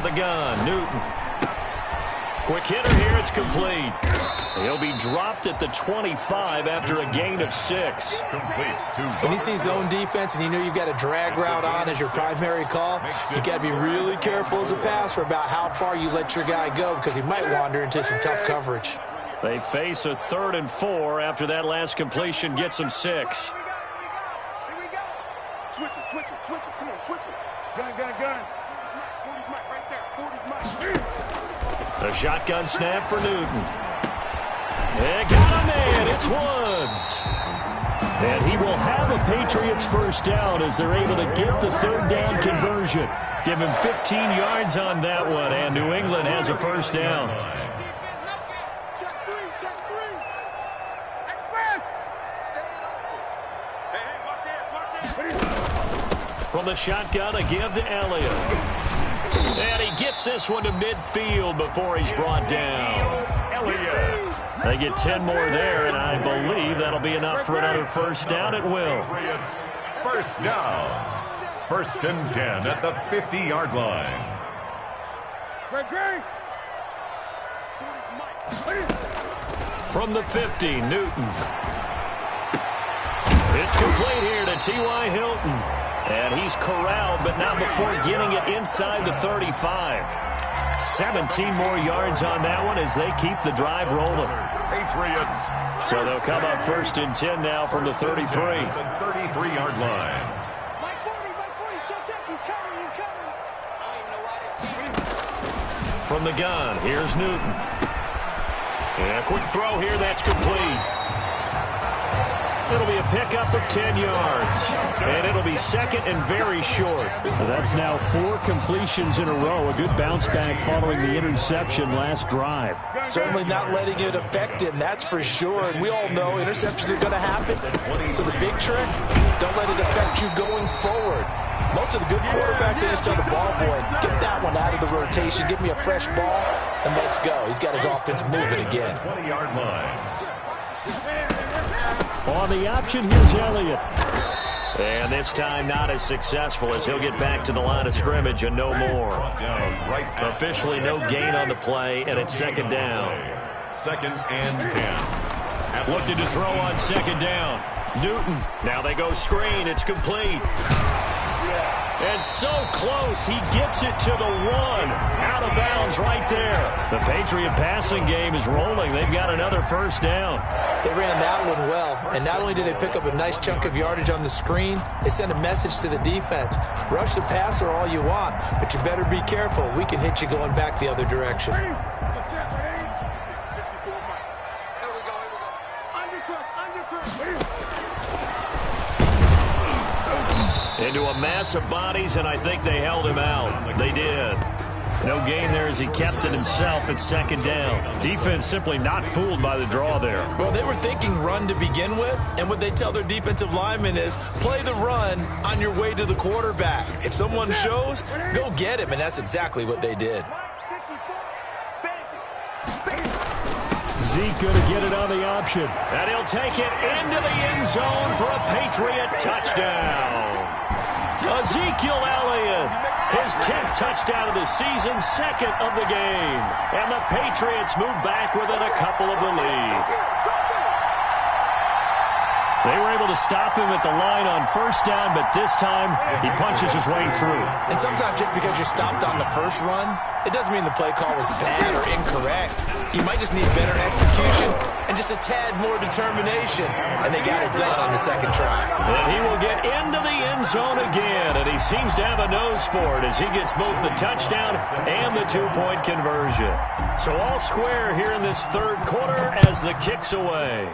Now the gun, Newton. Quick hitter here, it's complete. He'll be dropped at the 25 after a gain of 6. When you see zone defense and you know you've got a drag route on as your primary call, you got to be really careful as a passer about how far you let your guy go because he might wander into some tough coverage. They face a 3rd and 4 after that last completion gets them 6. Here we go. Switch it. Come on, switch it. Gun. 40's Mike right there. 40's Mike. A shotgun snap for Newton. They got a man. It's Woods. And he will have a Patriots first down as they're able to get the 3rd down conversion. Give him 15 yards on that one, and New England has a first down. Check three. From the shotgun, a give to Elliott. And he gets this one to midfield before he's brought down. Elliott. They get 10 more there, and I believe that'll be enough for another first down at will. First down. 1st and 10 at the 50-yard line. From the 50, Newton. It's complete here to T.Y. Hilton. And he's corralled, but not before getting it inside the 35. 17 more yards on that one as they keep the drive rolling. Patriots. So they'll come up 1st and 10 now from the 33. The 33-yard line. Mike 40. Check. He's coming. From the gun, here's Newton. And a quick throw here, that's complete. It'll be a pickup of 10 yards. And it'll be 2nd and very short. That's now 4 completions in a row. A good bounce back following the interception last drive. Certainly not letting it affect him, that's for sure. And we all know interceptions are going to happen. So the big trick, don't let it affect you going forward. Most of the good quarterbacks, they just tell the ball boy, get that one out of the rotation, give me a fresh ball, and let's go. He's got his offense moving again. 20-yard line. On the option, here's Elliott. And this time not as successful as he'll get back to the line of scrimmage and no more. Officially no gain on the play, and it's 2nd down. 2nd and 10. Looking to throw on 2nd down. Newton. Now they go screen. It's complete. And so close, he gets it to the 1. Out of bounds right there. The Patriot passing game is rolling. They've got another first down. They ran that one well, and not only did they pick up a nice chunk of yardage on the screen, they sent a message to the defense. Rush the passer all you want, but you better be careful. We can hit you going back the other direction. Into a mass of bodies, and I think they held him out. They did. No gain there as he kept it himself at 2nd down. Defense simply not fooled by the draw there. Well, they were thinking run to begin with, and what they tell their defensive linemen is play the run on your way to the quarterback. If someone shows, go get him, and that's exactly what they did. Zeke going to get it on the option. And he'll take it into the end zone for a Patriot touchdown. Ezekiel Elliott, his 10th touchdown of the season, 2nd of the game. And the Patriots move back within a couple of the lead. They were able to stop him at the line on 1st down, but this time he punches his way through. And sometimes just because you're stopped on the first run, it doesn't mean the play call was bad or incorrect. You might just need better execution and just a tad more determination. And they got it done on the 2nd try. And he will get into the end zone again, and he seems to have a nose for it as he gets both the touchdown and the 2-point conversion. So all square here in this 3rd quarter as the kick's away.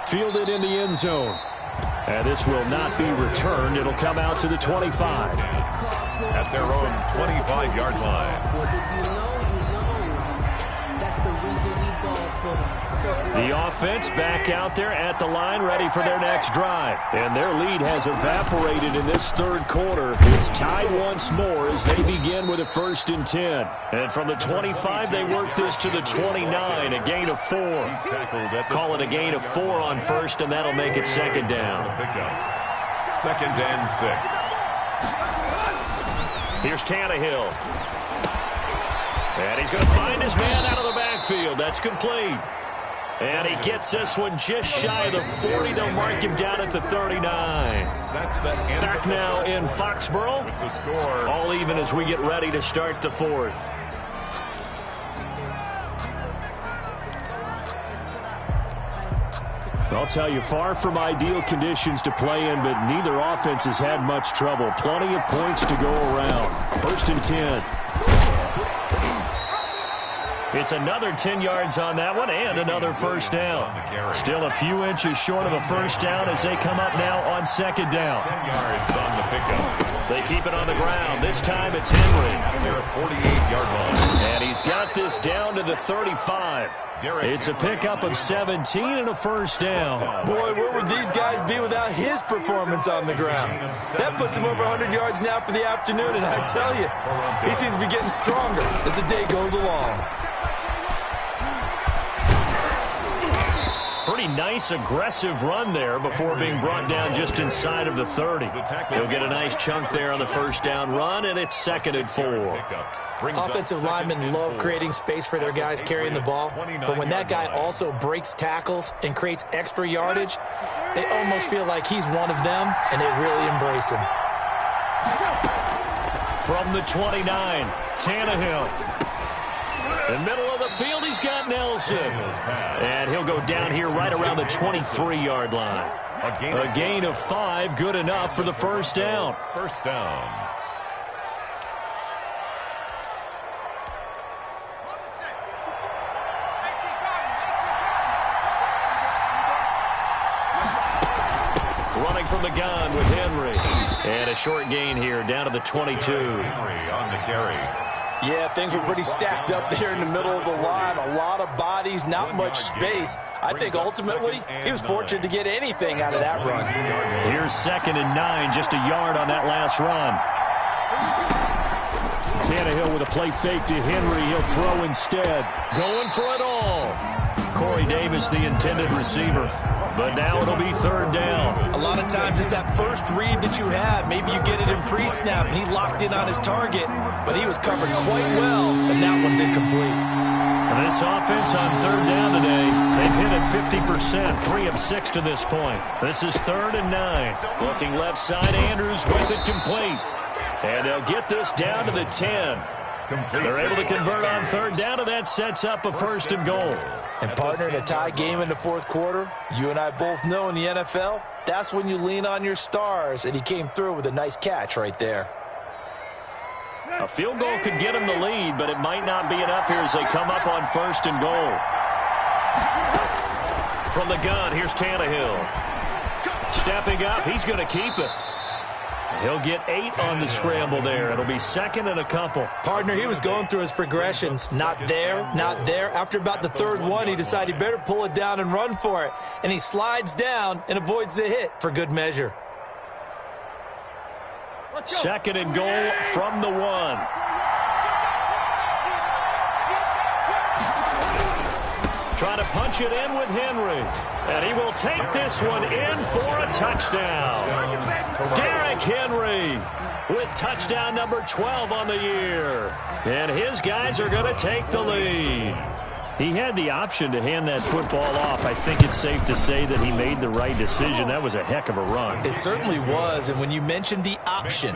Fielded in the end zone. And this will not be returned. It'll come out to the 25. At their own 25-yard line. The offense back out there at the line, ready for their next drive. And their lead has evaporated in this 3rd quarter. It's tied once more as they begin with a 1st and 10. And from the 25, they work this to the 29, a gain of 4. Call it a gain of 4 on 1st, and that'll make it 2nd down. 2nd and 6. Here's Tannehill. And he's going to find his man out of the backfield. That's complete. And he gets this one just shy of the 40. They'll mark him down at the 39. Back now in Foxborough. All even as we get ready to start the fourth. I'll tell you, far from ideal conditions to play in, but neither offense has had much trouble. Plenty of points to go around. First and 10. It's another 10 yards on that one and another first down. Still a few inches short of a first down as they come up now on second down. 10 yards on the pickup. They keep it on the ground. This time it's Henry. They're a 48-yard line. And he's got this down to the 35. It's a pickup of 17 and a first down. Boy, where would these guys be without his performance on the ground? That puts him over 100 yards now for the afternoon, and I tell you, he seems to be getting stronger as the day goes along. Pretty nice, aggressive run there before being brought down just inside of the 30. He'll get a nice chunk there on the first down run, and it's 2nd and 4. Offensive linemen love creating space for their guys carrying the ball, but when that guy also breaks tackles and creates extra yardage, they almost feel like he's one of them, and they really embrace him. From the 29, Tannehill. In the middle of the field, he's got Nelson. And he'll go down here right around the 23-yard line. A gain of 5, good enough for the first down. First down. Running from the gun with Henry. And a short gain here down to the 22. Henry on the carry. Yeah, things were pretty stacked up there in the middle of the line. A lot of bodies, not much space. I think ultimately he was fortunate to get anything out of that run. Here's 2nd and 9, just a yard on that last run. Tannehill with a play fake to Henry. He'll throw instead. Going for it all. Corey Davis, the intended receiver. But now it'll be 3rd down. A lot of times it's that first read that you have. Maybe you get it in pre-snap, and he locked in on his target, but he was covered quite well, and that one's incomplete. And this offense on 3rd down today, they've hit it 50%, 3 of 6 to this point. This is 3rd and 9. Looking left side, Andrews with it complete. And they'll get this down to the 10. They're able to convert on 3rd down, and that sets up a 1st and goal. And partner, in a tie game in the 4th quarter, you and I both know in the NFL, that's when you lean on your stars, and he came through with a nice catch right there. A field goal could get him the lead, but it might not be enough here as they come up on 1st and goal. From the gun, here's Tannehill. Stepping up, he's going to keep it. He'll get 8 on the scramble there. It'll be 2nd and a couple. Partner, he was going through his progressions. Not there, not there. After about the 3rd one, he decided he better pull it down and run for it. And he slides down and avoids the hit for good measure. 2nd and goal from the 1. Trying to punch it in with Henry. And he will take this one in for a touchdown. Derrick Henry with touchdown number 12 on the year. And his guys are going to take the lead. He had the option to hand that football off. I think it's safe to say that he made the right decision. That was a heck of a run. It certainly was. And when you mentioned the option,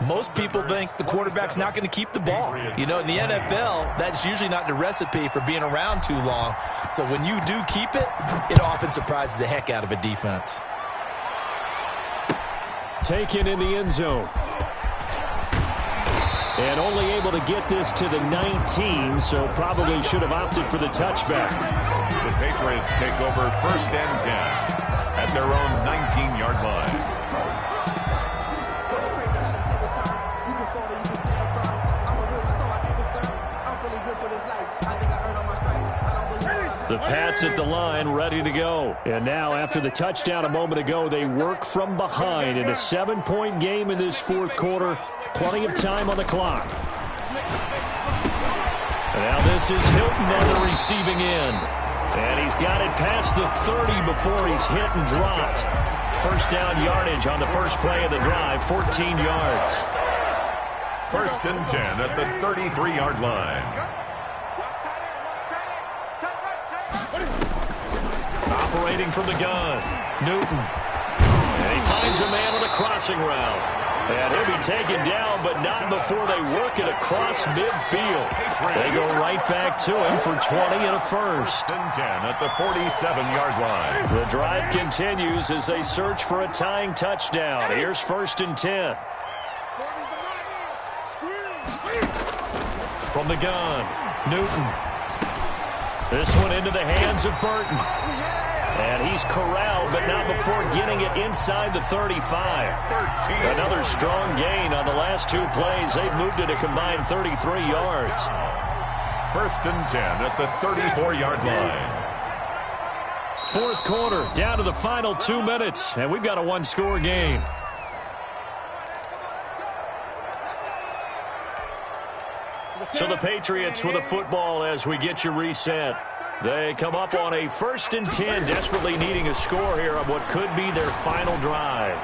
most people think the quarterback's not going to keep the ball. You know, in the NFL, that's usually not the recipe for being around too long. So when you do keep it, it often surprises the heck out of a defense. Taken in the end zone. And only able to get this to the 19, so probably should have opted for the touchback. The Patriots take over 1st and 10 at their own 19-yard line. The Pats at the line, ready to go. And now, after the touchdown a moment ago, they work from behind in a 7-point game in this 4th quarter. Plenty of time on the clock. And now this is Hilton on the receiving end. And he's got it past the 30 before he's hit and dropped. First down yardage on the first play of the drive, 14 yards. First and 10 at the 33-yard line. Operating from the gun, Newton. And he finds a man on a crossing route. And he'll be taken down, but not before they work it across midfield. They go right back to him for 20 and a first. And 10 at the 47-yard line. The drive continues as they search for a tying touchdown. Here's first and 10. From the gun, Newton. This one into the hands of Burton. And he's corralled, but not before getting it inside the 35. Another strong gain on the last two plays. They've moved it a combined 33 yards. First and 10 at the 34-yard line. Fourth quarter, down to the final 2 minutes, and we've got a one-score game. So the Patriots with a football as we get you reset. They come up on a first and 10, desperately needing a score here on what could be their final drive.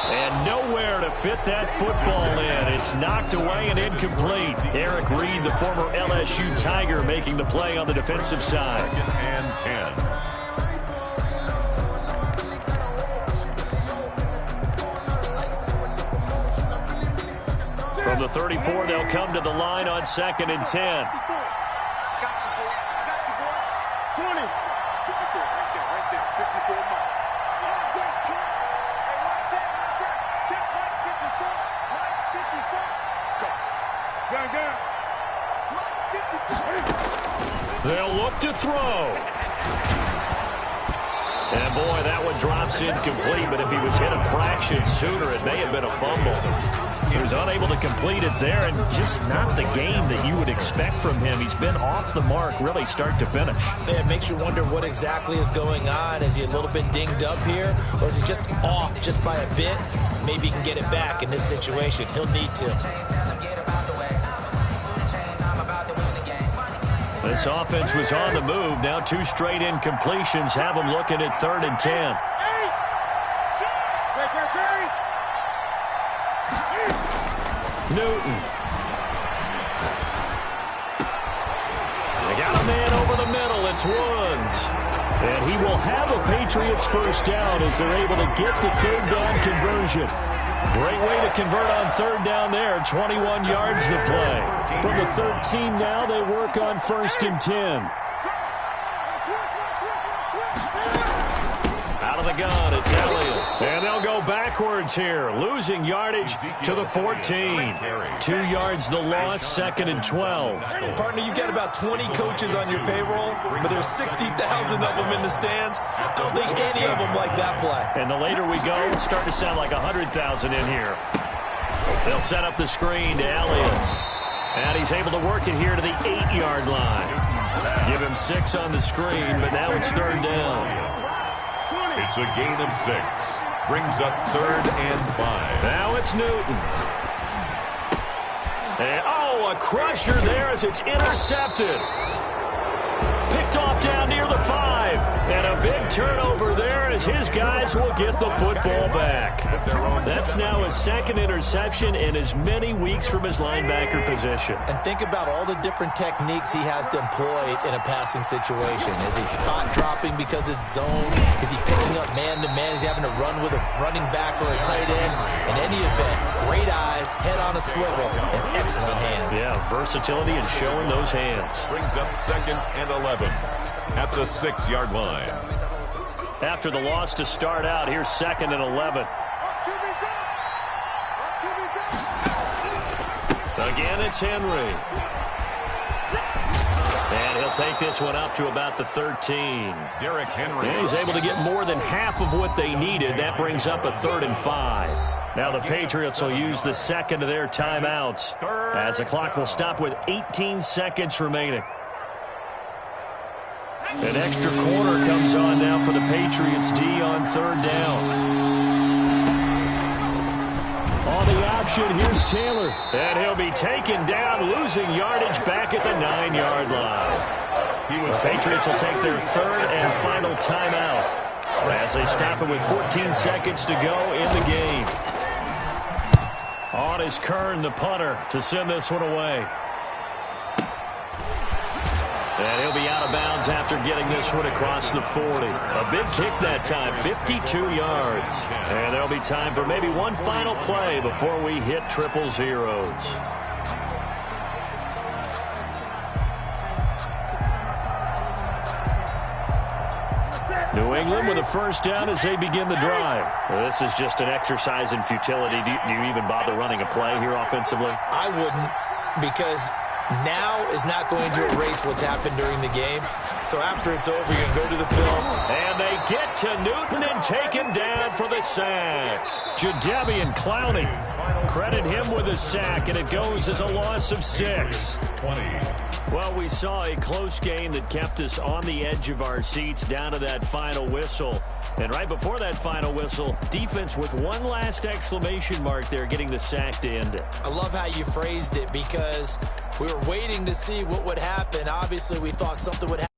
And nowhere to fit that football in. It's knocked away and incomplete. Eric Reed, the former LSU Tiger, making the play on the defensive side. Second and 10. From the 34, they'll come to the line on second and 10. 20. 54, right there, 54 miles. Check, right 54, right 54. Go. Gun. They'll look to throw. And boy, that one drops incomplete, but if he was hit a fraction sooner, it may have been a fumble. He was unable to complete it there, and just not the game that you would expect from him. He's been off the mark really start to finish. Yeah, it makes you wonder what exactly is going on. Is he a little bit dinged up here, or is he just off just by a bit? Maybe he can get it back in this situation. He'll need to. This offense was on the move. Now two straight incompletions have them looking at third and 10. Newton. They got a man over the middle. It's Woods. And he will have a Patriots first down as they're able to get the third down conversion. Great way to convert on third down there. 21 yards to play. From the 13 now, they work on first and 10. Out of the gun, it's Elliott. And they'll go backwards here, losing yardage to the 14. 2 yards the loss, second and 12. Partner, you've got about 20 coaches on your payroll, but there's 60,000 of them in the stands. I don't think any of them like that play. And the later we go, it's starting to sound like 100,000 in here. They'll set up the screen to Elliott. And he's able to work it here to the 8-yard line. Give him 6 on the screen, but now it's third down. It's a gain of 6. Brings up third and 5. Now it's Newton. And, a crusher there as it's intercepted. Picked off down near the 5. And a big turnover there as his guys will get the football back. That's now his second interception in as many weeks from his linebacker position. And think about all the different techniques he has to employ in a passing situation. Is he spot dropping because it's zone? Is he picking up man-to-man? Is he having to run with a running back or a tight end? In any event, great eyes, head on a swivel, and excellent hands. Yeah, versatility and showing those hands. Brings up second and 11 at the 6-yard line. After the loss to start out, here's second and 11. Again, it's Henry. And he'll take this one up to about the 13. Derrick Henry. And he's able to get more than half of what they needed. That brings up a third and 5. Now the Patriots will use the second of their timeouts as the clock will stop with 18 seconds remaining. An extra quarter comes on now for the Patriots D on third down. On the option, here's Taylor. And he'll be taken down, losing yardage back at the 9-yard line. The Patriots will take their third and final timeout as they stop it with 14 seconds to go in the game. On is Kern, the punter, to send this one away. And he'll be out of bounds after getting this one across the 40. A big kick that time, 52 yards. And there'll be time for maybe one final play before we hit triple zeros. New England with a first down as they begin the drive. Well, this is just an exercise in futility. Do you even bother running a play here offensively? I wouldn't, because now is not going to erase what's happened during the game. So after it's over, you're going to go to the film. And they get to Newton and take him down for the sack. Jadeveon Clowney. Credit him with a sack, and it goes as a loss of 6. 20. Well, we saw a close game that kept us on the edge of our seats down to that final whistle. And right before that final whistle, defense with one last exclamation mark there, getting the sack to end it. I love how you phrased it, because we were waiting to see what would happen. Obviously, we thought something would happen.